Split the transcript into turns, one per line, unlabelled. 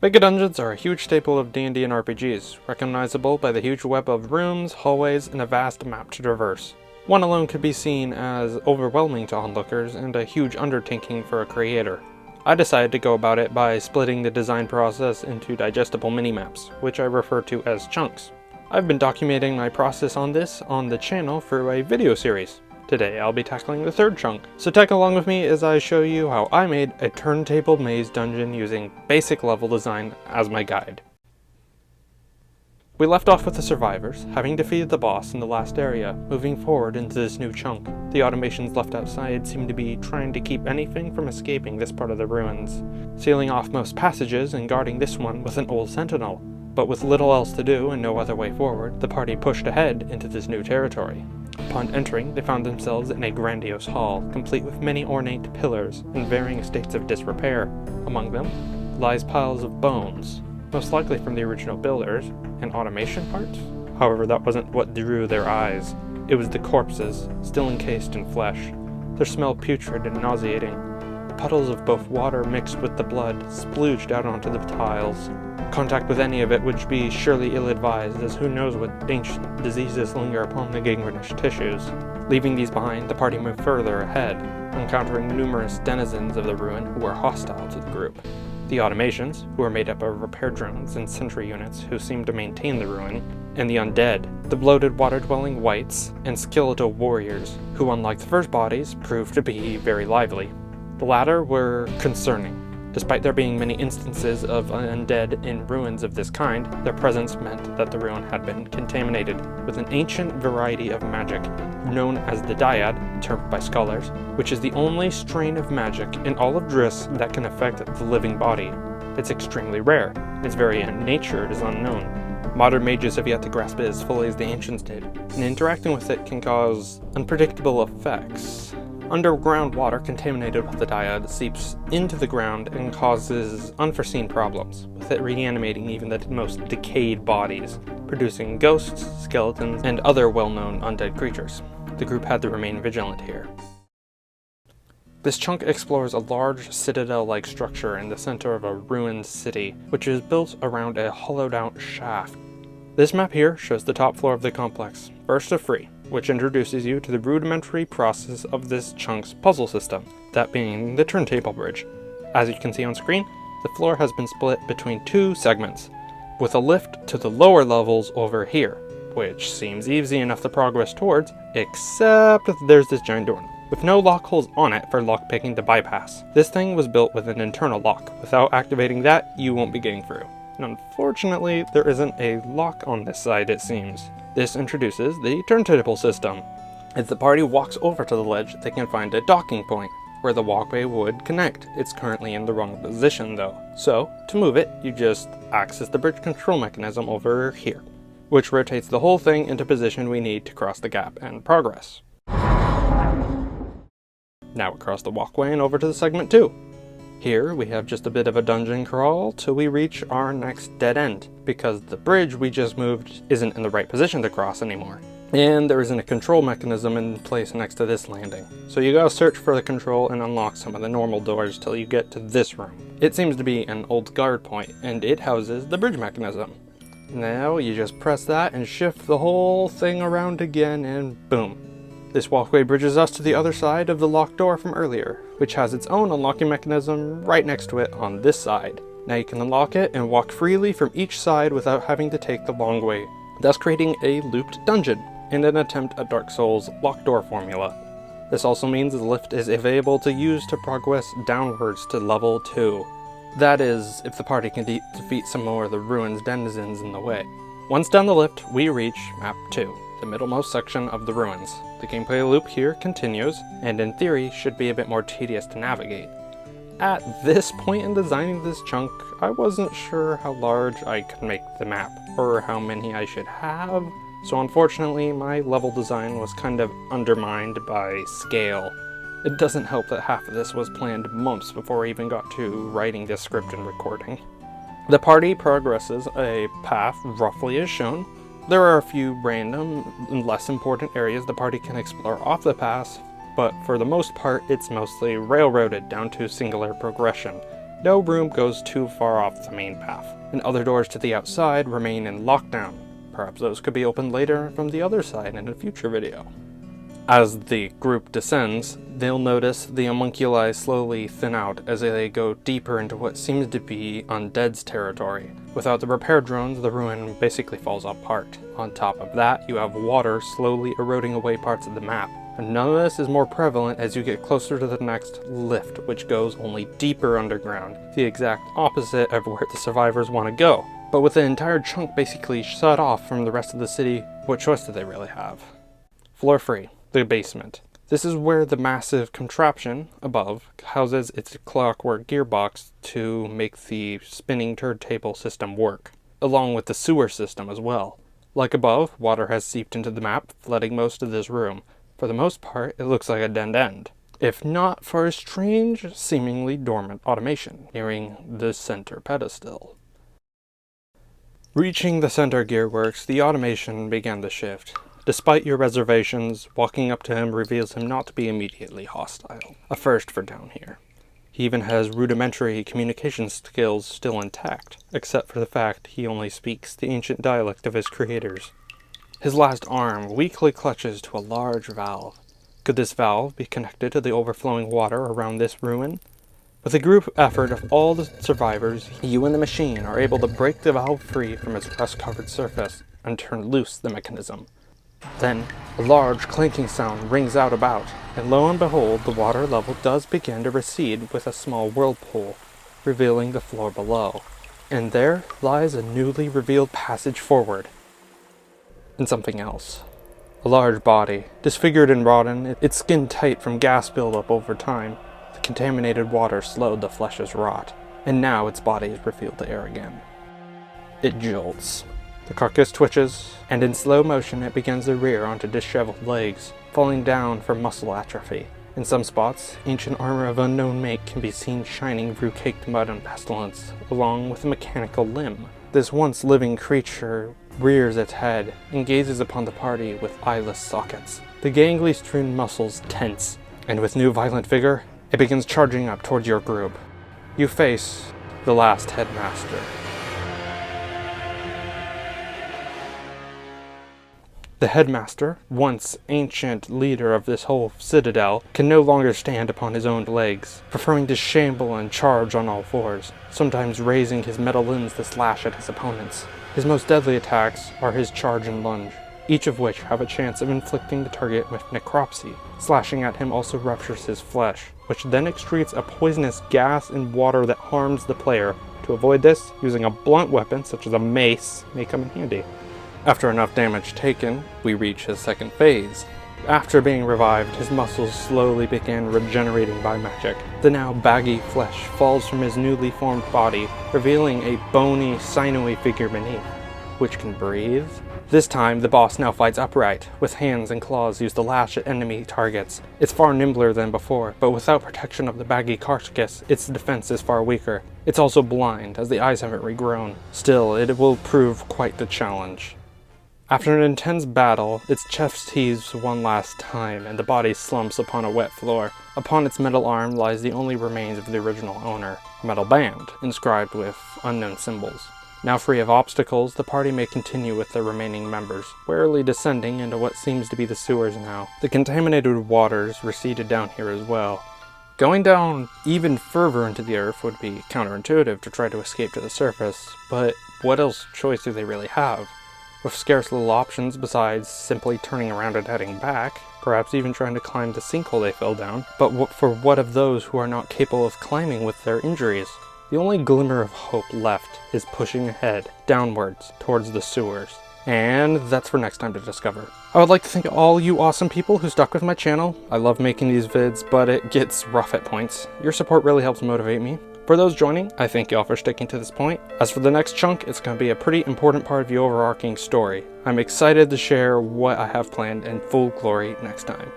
Mega dungeons are a huge staple of D&D and RPGs, recognizable by the huge web of rooms, hallways, and a vast map to traverse. One alone could be seen as overwhelming to onlookers and a huge undertaking for a creator. I decided to go about it by splitting the design process into digestible minimaps, which I refer to as chunks. I've been documenting my process on this on the channel through a video series. Today I'll be tackling the third chunk, so tag along with me as I show you how I made a turntable maze dungeon using basic level design as my guide. We left off with the survivors, having defeated the boss in the last area, moving forward into this new chunk. The automations left outside seem to be trying to keep anything from escaping this part of the ruins, sealing off most passages and guarding this one with an old sentinel. But with little else to do and no other way forward, the party pushed ahead into this new territory. Upon entering, they found themselves in a grandiose hall, complete with many ornate pillars in varying states of disrepair. Among them lies piles of bones, most likely from the original builders, and automation parts. However, that wasn't what drew their eyes. It was the corpses, still encased in flesh. Their smell putrid and nauseating. The puddles of both water mixed with the blood splooged out onto the tiles. Contact with any of it would be surely ill-advised, as who knows what ancient diseases linger upon the gangrenous tissues. Leaving these behind, the party moved further ahead, encountering numerous denizens of the ruin who were hostile to the group. The automations, who were made up of repair drones and sentry units who seemed to maintain the ruin, and the undead, the bloated water-dwelling wights, and skeletal warriors, who unlike the first bodies, proved to be very lively. The latter were concerning. Despite there being many instances of undead in ruins of this kind, their presence meant that the ruin had been contaminated with an ancient variety of magic, known as the Dyad, termed by scholars, which is the only strain of magic in all of Driss that can affect the living body. It's extremely rare, its very nature is unknown. Modern mages have yet to grasp it as fully as the ancients did, and interacting with it can cause unpredictable effects. Underground water contaminated with the Dyad seeps into the ground and causes unforeseen problems, with it reanimating even the most decayed bodies, producing ghosts, skeletons, and other well-known undead creatures. The group had to remain vigilant here. This chunk explores a large citadel-like structure in the center of a ruined city, which is built around a hollowed-out shaft. This map here shows the top floor of the complex, first of three, which introduces you to the rudimentary process of this chunk's puzzle system, that being the turntable bridge. As you can see on screen, the floor has been split between two segments, with a lift to the lower levels over here, which seems easy enough to progress towards, except there's this giant door, with no lock holes on it for lockpicking to bypass. This thing was built with an internal lock. Without activating that, you won't be getting through. And unfortunately, there isn't a lock on this side, it seems. This introduces the turntable system. As the party walks over to the ledge, they can find a docking point, where the walkway would connect. It's currently in the wrong position though. So, to move it, you just access the bridge control mechanism over here, which rotates the whole thing into position we need to cross the gap and progress. Now across the walkway and over to the segment 2. Here we have just a bit of a dungeon crawl till we reach our next dead end, because the bridge we just moved isn't in the right position to cross anymore. And there isn't a control mechanism in place next to this landing. So you gotta search for the control and unlock some of the normal doors till you get to this room. It seems to be an old guard point, and it houses the bridge mechanism. Now you just press that and shift the whole thing around again and boom. This walkway bridges us to the other side of the locked door from earlier, which has its own unlocking mechanism right next to it on this side. Now you can unlock it and walk freely from each side without having to take the long way, thus creating a looped dungeon in an attempt at Dark Souls' locked door formula. This also means the lift is available to use to progress downwards to level 2. That is, if the party can defeat some more of the ruins denizens in the way. Once down the lift, we reach map 2. The middlemost section of the ruins. The gameplay loop here continues, and in theory should be a bit more tedious to navigate. At this point in designing this chunk, I wasn't sure how large I could make the map, or how many I should have, so unfortunately my level design was kind of undermined by scale. It doesn't help that half of this was planned months before I even got to writing this script and recording. The party progresses a path roughly as shown. There are a few random and less important areas the party can explore off the path, but for the most part it's mostly railroaded down to singular progression, No room goes too far off the main path, and other doors to the outside remain in lockdown. Perhaps those could be opened later from the other side in a future video. As the group descends, they'll notice the homunculi slowly thin out as they go deeper into what seems to be undead's territory. Without the repair drones, the ruin basically falls apart. On top of that, you have water slowly eroding away parts of the map. And none of this is more prevalent as you get closer to the next lift, which goes only deeper underground, the exact opposite of where the survivors want to go. But with the entire chunk basically shut off from the rest of the city, what choice do they really have? Floor free. The basement. This is where the massive contraption above houses its clockwork gearbox to make the spinning turntable system work, along with the sewer system as well. Like above, water has seeped into the map, flooding most of this room. For the most part, it looks like a dead end, if not for a strange, seemingly dormant automation nearing the center pedestal. Reaching the center gearworks, the automation began to shift. Despite your reservations, walking up to him reveals him not to be immediately hostile, a first for down here. He even has rudimentary communication skills still intact, except for the fact he only speaks the ancient dialect of his creators. His last arm weakly clutches to a large valve. Could this valve be connected to the overflowing water around this ruin? With a group effort of all the survivors, you and the machine are able to break the valve free from its rust-covered surface and turn loose the mechanism. Then, a large clanking sound rings out about, and lo and behold, the water level does begin to recede with a small whirlpool, revealing the floor below. And there lies a newly revealed passage forward. And something else. A large body, disfigured and rotten, its skin tight from gas buildup over time. The contaminated water slowed the flesh's rot, and now its body is revealed to air again. It jolts. The carcass twitches, and in slow motion it begins to rear onto disheveled legs, falling down from muscle atrophy. In some spots, ancient armor of unknown make can be seen shining through caked mud and pestilence, along with a mechanical limb. This once living creature rears its head and gazes upon the party with eyeless sockets. The gangly strewn muscles tense, and with new violent vigor, it begins charging up towards your group. You face the last headmaster. The headmaster, once ancient leader of this whole citadel, can no longer stand upon his own legs, preferring to shamble and charge on all fours, sometimes raising his metal limbs to slash at his opponents. His most deadly attacks are his charge and lunge, each of which have a chance of inflicting the target with necropsy. Slashing at him also ruptures his flesh, which then excretes a poisonous gas and water that harms the player. To avoid this, using a blunt weapon such as a mace may come in handy. After enough damage taken, we reach his second phase. After being revived, his muscles slowly began regenerating by magic. The now baggy flesh falls from his newly formed body, revealing a bony, sinewy figure beneath, which can breathe. This time, the boss now fights upright, with hands and claws used to lash at enemy targets. It's far nimbler than before, but without protection of the baggy carcass, its defense is far weaker. It's also blind, as the eyes haven't regrown. Still, it will prove quite the challenge. After an intense battle, its chest heaves one last time, and the body slumps upon a wet floor. Upon its metal arm lies the only remains of the original owner, a metal band, inscribed with unknown symbols. Now free of obstacles, the party may continue with the remaining members, warily descending into what seems to be the sewers now. The contaminated waters receded down here as well. Going down even further into the earth would be counterintuitive to try to escape to the surface, but what else choice do they really have? With scarce little options besides simply turning around and heading back, perhaps even trying to climb the sinkhole they fell down. But for what of those who are not capable of climbing with their injuries? The only glimmer of hope left is pushing ahead, downwards, towards the sewers. And that's for next time to discover. I would like to thank all you awesome people who stuck with my channel. I love making these vids, but it gets rough at points. Your support really helps motivate me. For those joining, I thank y'all for sticking to this point. As for the next chunk, it's going to be a pretty important part of the overarching story. I'm excited to share what I have planned in full glory next time.